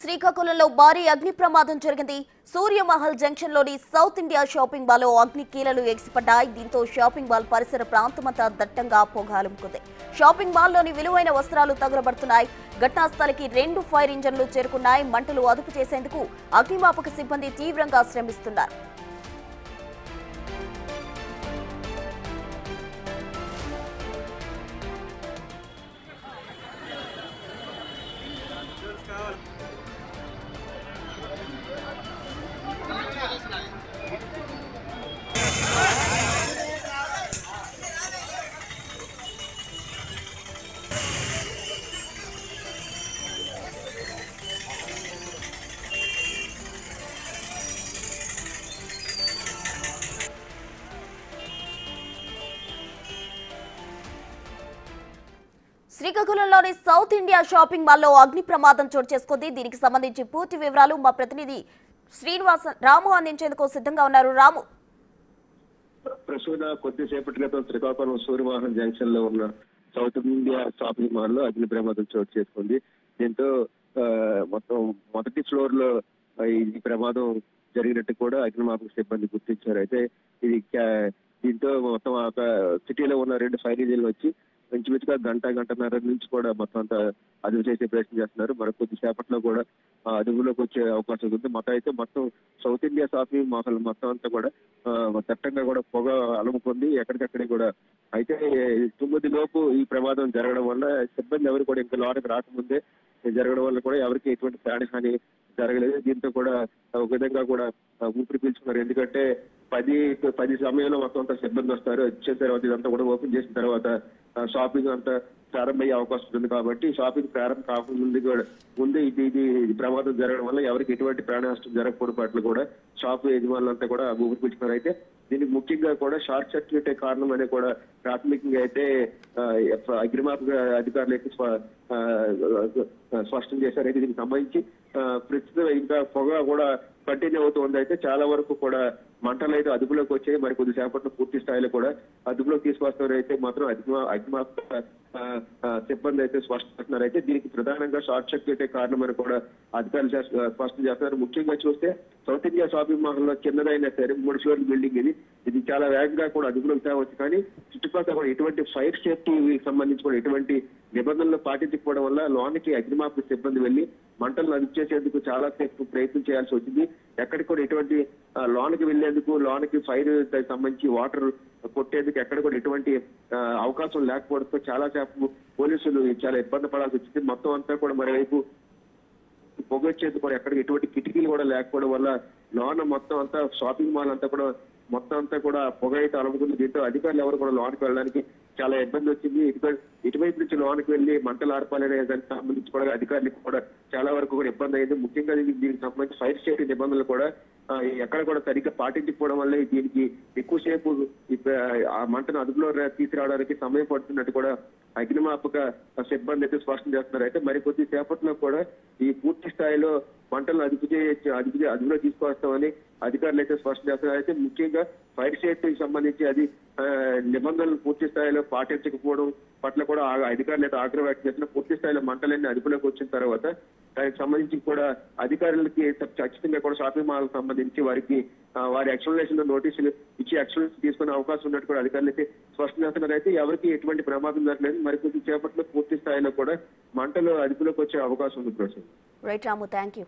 శ్రీకాకుళంలో భారీ అగ్ని ప్రమాదం జరిగింది. సూర్యమహల్ జంక్షన్ లోని సౌత్ ఇండియా షాపింగ్ మాల్ లో అగ్ని కీలలు ఎగిసిపడ్డాయి. దీంతో షాపింగ్ మాల్ పరిసర ప్రాంతమంతా దట్టంగా పొగాలుముకుంది. షాపింగ్ మాల్ లోని విలువైన వస్త్రాలు తగలబడుతున్నాయి. ఘటనా స్థలికి 2 ఫైర్ ఇంజన్లు చేరుకున్నాయి. మంటలు అదుపు చేసేందుకు అగ్నిమాపక సిబ్బంది తీవ్రంగా శ్రమిస్తున్నారు. శ్రీకాకుళంలోని సౌత్ ఇండియా షాపింగ్ మాల్ లో అగ్ని ప్రమాదం చోటు చేసుకుంది. దీనికి సంబంధించి పూర్తి వివరాలు మా ప్రతినిధి శ్రీనివాస్ రాము అందించేందుకు సిద్ధంగా ఉన్నారు. రాము, ప్రస్తుత కొద్దిసేపటి క్రితం శ్రీకాకుళం సూర్యమహల్ జంక్షన్ లో ఉన్న సౌత్ ఇండియా షాపింగ్ మాల్ లో అగ్ని ప్రమాదం చోటు చేసుకుంది. దీంతో మొత్తం మొదటి ఫ్లోర్ లో ఈ ప్రమాదం జరిగినట్టు కూడా అగ్నిమాపక సిబ్బంది గుర్తించారు. అయితే ఇది దీంతో మొత్తం సిటీలో ఉన్న 2 ఫైర్ ఇంజిన్లు వచ్చి ఇంచుమించుగా గంటన్నర నుంచి కూడా మొత్తం అంతా అదుపు చేసే ప్రయత్నం చేస్తున్నారు. మరి కొద్దిసేపట్లో కూడా అదుపులోకి వచ్చే అవకాశం ఉంది. మొత్తం సౌత్ ఇండియా షాపింగ్ మాల్ మొత్తం అంతా కూడా దట్టంగా కూడా పొగ అలుముకుంది ఎక్కడికక్కడే కూడా. అయితే 9 లోపు ఈ ప్రమాదం జరగడం వల్ల సిబ్బంది ఎవరు కూడా ఇంకా లోనికి రాకముందే జరగడం వల్ల కూడా ఎవరికి ఎటువంటి ప్రాణహాని జరగలేదు. దీంతో కూడా ఒక విధంగా కూడా ఊపిరి పీల్చుకున్నారు. ఎందుకంటే 10 సమయంలో మొత్తం అంతా సిబ్బంది వస్తారు. వచ్చిన తర్వాత ఇదంతా కూడా ఓపెన్ చేసిన తర్వాత షాపింగ్ అంతా ప్రారంభమయ్యే అవకాశం ఉంది. కాబట్టి షాపింగ్ ప్రారంభం కాకముందు కూడా ఇది ప్రమాదం జరగడం వల్ల ఎవరికి ఎటువంటి ప్రాణ నష్టం జరగకపోవడం పట్ల కూడా షాప్ యజమానులంతా కూడా ఊపిరి పీల్చుకున్నారు. అయితే దీనికి ముఖ్యంగా కూడా షార్ట్ సర్క్యూట్ కారణం అని కూడా ప్రాథమికంగా అయితే అగ్నిమాపక అధికారులు స్పష్టం చేశారు. అయితే దీనికి సంబంధించి ప్రస్తుతం ఇంకా పొగ కూడా కంటిన్యూ అవుతుంది. అయితే చాలా వరకు కూడా మంటలు అయితే అదుపులోకి వచ్చాయి. మరి కొద్దిసేపట్లో పూర్తి స్థాయిలో కూడా అదుపులోకి తీసుకొస్తున్నారు. అయితే మాత్రం అగ్నిమాపక సిబ్బంది అయితే స్పష్టం చేస్తున్నారు. అయితే దీనికి ప్రధానంగా షార్ట్ సర్క్యూట్ కారణమని కూడా అధికారులు స్పష్టం చేస్తున్నారు. ముఖ్యంగా చూస్తే సౌత్ ఇండియా షాపింగ్ మాల్ లో కిందదైనా సరే 3 ఫ్లోర్ల బిల్డింగ్ ఇది చాలా వేగంగా కూడా అదుపులోకి తేవచ్చు. కానీ చుట్టుపక్కల కూడా ఎటువంటి ఫైర్ సేఫ్టీకి సంబంధించి కూడా ఎటువంటి నిబంధనలు పాటించకపోవడం వల్ల లోనికి అగ్నిమాపక సిబ్బంది వెళ్లి మంటలను అదుపు చేసేందుకు చాలా సేపు ప్రయత్నం చేయాల్సి వచ్చింది. ఎక్కడికి కూడా ఎటువంటి లోనికి వెళ్లేందుకు లోనికి ఫైర్ సంబంధించి వాటర్ కొట్టేందుకు ఎక్కడ కూడా ఎటువంటి అవకాశం లేకపోవడంతో చాలా సేపు పోలీసులు చాలా ఇబ్బంది పడాల్సి వచ్చింది. మొత్తం అంతా కూడా మరోవైపు పొగ వచ్చేందుకు కూడా ఎక్కడికి ఎటువంటి కిటికీలు కూడా లేకపోవడం వల్ల లోన మొత్తం అంతా షాపింగ్ మాల్ అంతా కూడా మొత్తం అంతా కూడా పొగ అయితే అలుముకుంది. దీంతో అధికారులు ఎవరు కూడా లోనికి వెళ్ళడానికి చాలా ఇబ్బంది వచ్చింది. ఇటువైపు నుంచి లోనికి వెళ్లి మంటలు ఆర్పాలనే దానికి సంబంధించి కూడా అధికారులకు కూడా చాలా వరకు కూడా ఇబ్బంది అయింది. ముఖ్యంగా దీనికి సంబంధించి ఫైర్ సేఫ్టీ నిబంధనలు కూడా ఎక్కడ కూడా సరిగ్గా పాటించకపోవడం వల్ల దీనికి ఎక్కువసేపు ఆ మంటను అదుపులో తీసుకురావడానికి సమయం పడుతున్నట్టు కూడా అగ్నిమాపక సిబ్బంది అయితే స్పష్టం చేస్తున్నారు. అయితే మరి కొద్ది సేపట్లో కూడా ఈ పూర్తి స్థాయిలో మంటలను అదుపులో తీసుకొస్తామని అధికారులు అయితే స్పష్టం చేస్తున్నారు. అయితే ముఖ్యంగా ఫైర్ సేఫ్టీకి సంబంధించి అది నిబంధనలు పూర్తి స్థాయిలో పాటించకపోవడం పట్ల కూడా అధికారులు అయితే ఆగ్రహం వ్యక్తం చేస్తున్నారు. పూర్తి స్థాయిలో మంటలన్నీ అదుపులోకి వచ్చిన తర్వాత దానికి సంబంధించి కూడా అధికారులకి ఖచ్చితంగా కూడా షాపింగ్ మాల్ సంబంధించి వారి ఎక్స్ప్లెనేషన్ నోటీసులు ఇచ్చి యాక్షన్ తీసుకునే అవకాశం ఉన్నట్టు కూడా అధికారులు అయితే స్పష్టం చేస్తున్నారు. అయితే ఎవరికి ఎటువంటి ప్రమాదం జరగలేదు. మరికొద్ది సేపట్లో పూర్తి స్థాయిలో కూడా మంటలు అదుపులోకి వచ్చే అవకాశం ఉంది. Right Ramu, thank you.